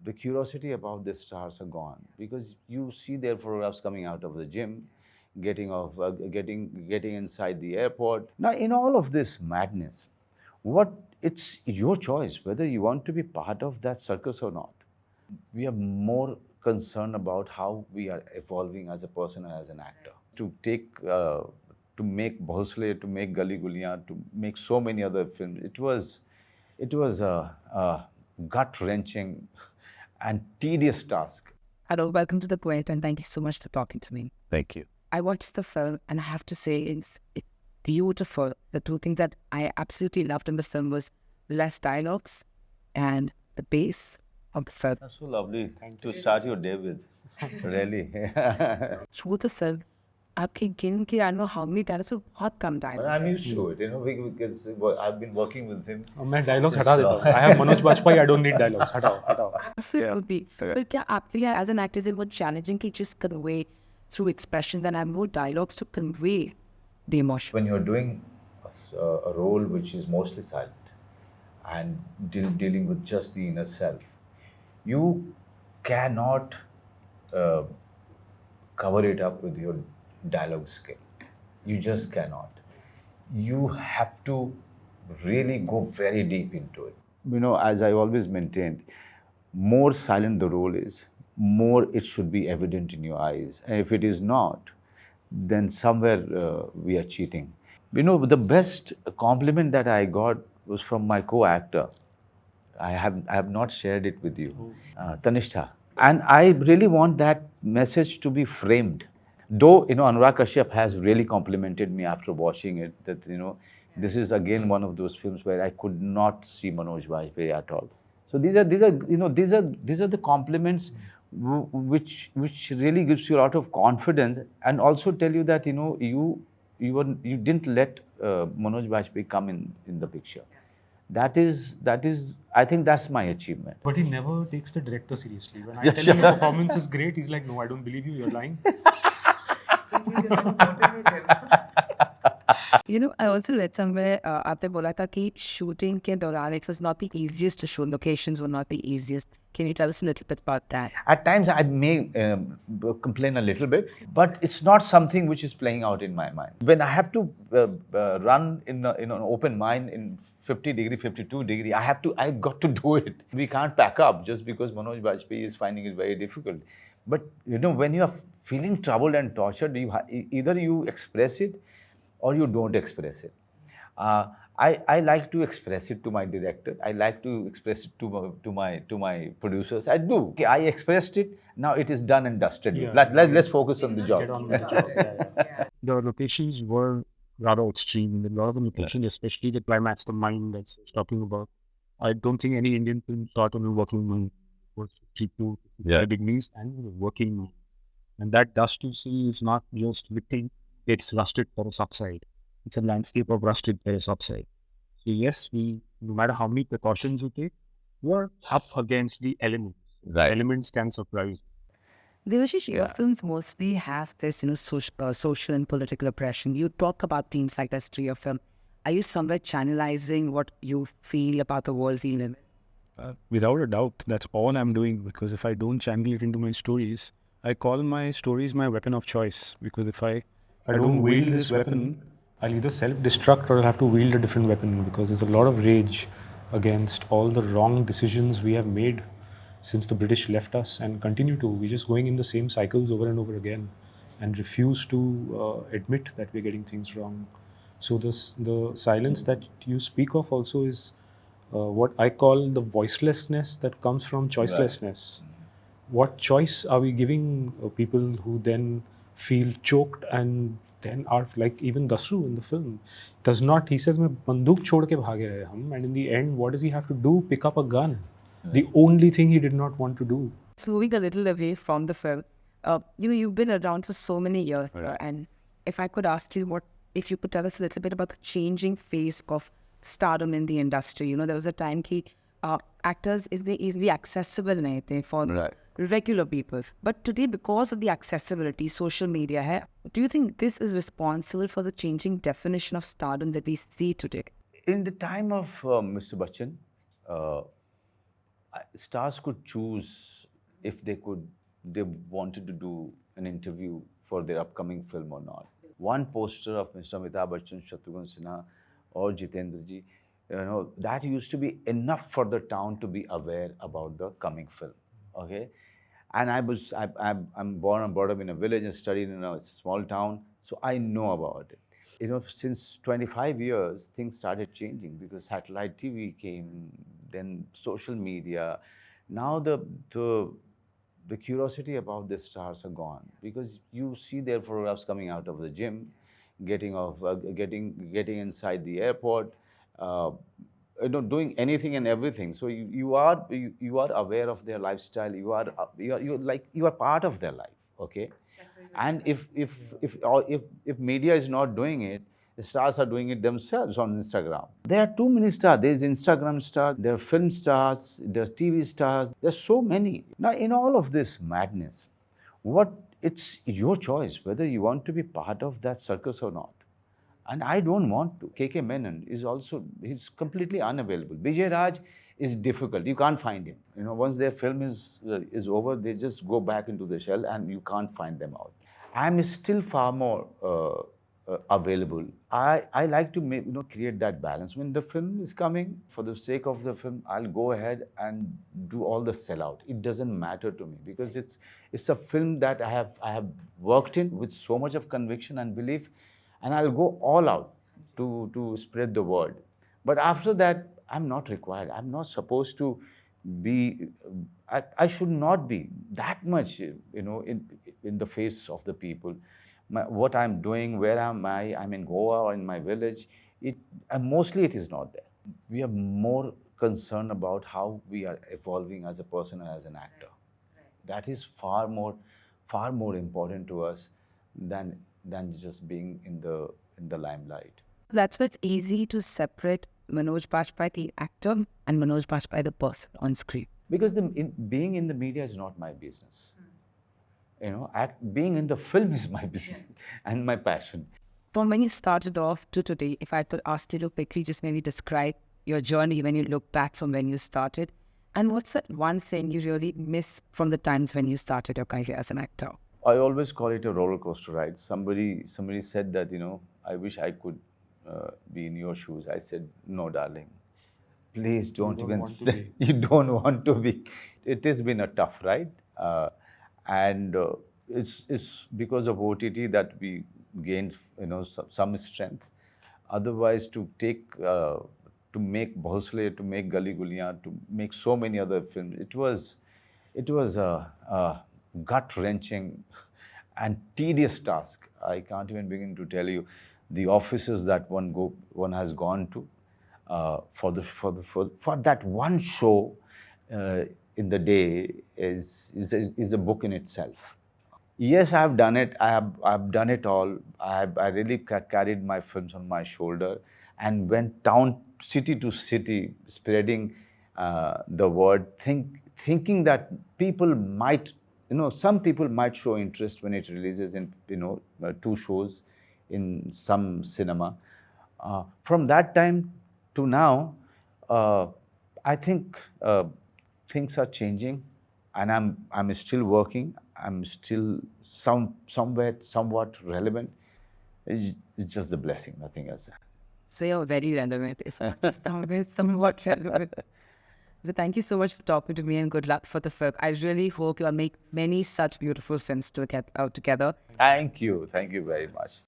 the curiosity about the stars are gone because you see their photographs coming out of the gym, getting inside the airport. Now, in all of this madness, what it's your choice whether you want to be part of that circus or not. We are more concerned about how we are evolving as a person and as an actor. To make Bhosle, to make Gali Guliyan, to make so many other films, it was a gut wrenching and tedious task. Hello, welcome to the Quint, and thank you so much for talking to me. Thank you. I watched the film, and I have to say, it's beautiful. The two things that I absolutely loved in the film was less dialogues and the pace of the film. That's so lovely to start your day with. Really. Through the film, आपके गिन के I don't know how many dialogues were बहुत कम But dialogues. I'm used to it, because I've been working with him. मैं dialogues हटा देता हूँ. I have Manoj Bajpayee. I don't need dialogues. हटाओ. Absolutely. But क्या आपके लिए as an actor is it more challenging to just convey through expression than have more dialogues to convey the emotion? When you're doing a role which is mostly silent and dealing with just the inner self, you cannot cover it up with your dialogue skill. You just cannot. You have to really go very deep into it. As I always maintained, more silent the role is, more it should be evident in your eyes. And if it is not, then somewhere we are cheating. The best compliment that I got was from my co-actor. I have not shared it with you, Tanishta. And I really want that message to be framed. Though, Anurag Kashyap has really complimented me after watching it that, this is again one of those films where I could not see Manoj Bajpayee at all. So these are the compliments which really gives you a lot of confidence and also tell you that, you didn't let Manoj Bajpayee come in the picture. That is, I think that's my achievement. But he never takes the director seriously. When I tell him the performance is great, he's like, no, I don't believe you. You're lying. I also read somewhere आपने बोला था कि shooting के दौरान it was not the easiest to shoot. Locations were not the easiest. Can you tell us a little bit about that? At times I may complain a little bit, but it's not something which is playing out in my mind. When I have to run in an open mind in 50 degree, 52 degree, I've got to do it. We can't pack up just because Manoj Bajpayee is finding it very difficult. But when you are feeling troubled and tortured, either you express it or you don't express it. I like to express it to my director. I like to express it to my producers. I do. Okay, I expressed it. Now it is done and dusted. Yeah. Let's focus on the job. Get on with the job. Yeah. The locations were rather extreme. A lot of the locations, especially the climax, the mine that's talking about. I don't think any Indian film thought on working mine was 52 degrees and working mine. And that dust you see is not just within, it's rusted terrace upside. It's a landscape of rusted terrace upside. So yes, no matter how many precautions you take, you're up against the elements. The elements can surprise you. Devashish, your films mostly have this, social and political oppression. You talk about themes like this through your film. Are you somewhere channelizing what you feel about the world we live in? Without a doubt, that's all I'm doing, because if I don't channel it into my stories, I call my stories my weapon of choice, because if I don't wield this weapon, I'll either self-destruct or I'll have to wield a different weapon, because there's a lot of rage against all the wrong decisions we have made since the British left us and continue to. We're just going in the same cycles over and over again and refuse to admit that we're getting things wrong. So the silence that you speak of also is what I call the voicelessness that comes from choicelessness. Right. What choice are we giving people who then feel choked and then are like even Dasru in the film does not, he says, मैं बंदूक छोड़ के भागे हैं हम, and in the end, what does he have to do? Pick up a gun. Right. The only thing he did not want to do. So moving a little away from the film, you've been around for so many years, and if I could ask you if you could tell us a little bit about the changing face of stardom in the industry. There was a time कि actors easily accessible nahi the for regular people. But today, because of the accessibility, social media, do you think this is responsible for the changing definition of stardom that we see today? In the time of Mr. Bachchan, stars could choose if they wanted to do an interview for their upcoming film or not. One poster of Mr. Amitabh Bachchan, Shatrughan Sinha, or Jitendra ji, that used to be enough for the town to be aware about the coming film. Okay, and I'm born and brought up in a village and studied in a small town, so I know about it. Since 25 years, things started changing because satellite TV came, then social media. Now the curiosity about the stars are gone because you see their photographs coming out of the gym, getting inside the airport, uh, doing anything and everything. So you are aware of their lifestyle. You are part of their life. Okay, and if media is not doing it, the stars are doing it themselves on Instagram. There are too many stars. There's Instagram stars, there are film stars, there's TV stars. There's so many. Now, in all of this madness, it's your choice whether you want to be part of that circus or not. And I don't want to. KK Menon he's completely unavailable. Vijay Raj is difficult. You can't find him. Once their film is over, they just go back into the shell and you can't find them out. I'm still far more available. I like to create that balance. When the film is coming, for the sake of the film, I'll go ahead and do all the sellout. It doesn't matter to me because it's a film that I have worked in with so much of conviction and belief, and I'll go all out to spread the word. But after that, I'm not required. I'm not supposed to be. I should not be that much, in the face of the people. What I'm doing, where am I? I'm in Goa or in my village. Mostly it is not there. We are more concerned about how we are evolving as a person and as an actor. That is far more important to us than just being in the limelight. That's why it's easy to separate Manoj Bajpayee, the actor, and Manoj Bajpayee, the person on screen. Because being in the media is not my business. Being in the film is my business and my passion. From when you started off to today, if I could ask you to quickly just maybe describe your journey when you look back from when you started, and what's that one thing you really miss from the times when you started your career as an actor? I always call it a roller coaster ride. Somebody said that, I wish I could be in your shoes. I said, no, darling. Please don't you don't want to be. It has been a tough ride. And it's because of OTT that we gained, some strength. Otherwise, to make Bhosle, to make Gali Guliyan, to make so many other films, it was a gut-wrenching and tedious task. I can't even begin to tell you the offices that one has gone to for that one show in the day is a book in itself. Yes, I have done it. I've done it all. I really carried my films on my shoulder and went city to city, spreading the word, thinking that people might, some people might show interest when it releases in, 2 shows in some cinema. From that time to now, I think things are changing, and I'm still working. I'm still somewhat relevant. It's just the blessing, nothing else. So you're very relevant. It's always somewhat relevant. But thank you so much for talking to me, and good luck for the film. I really hope you'll make many such beautiful films together. Thank you very much.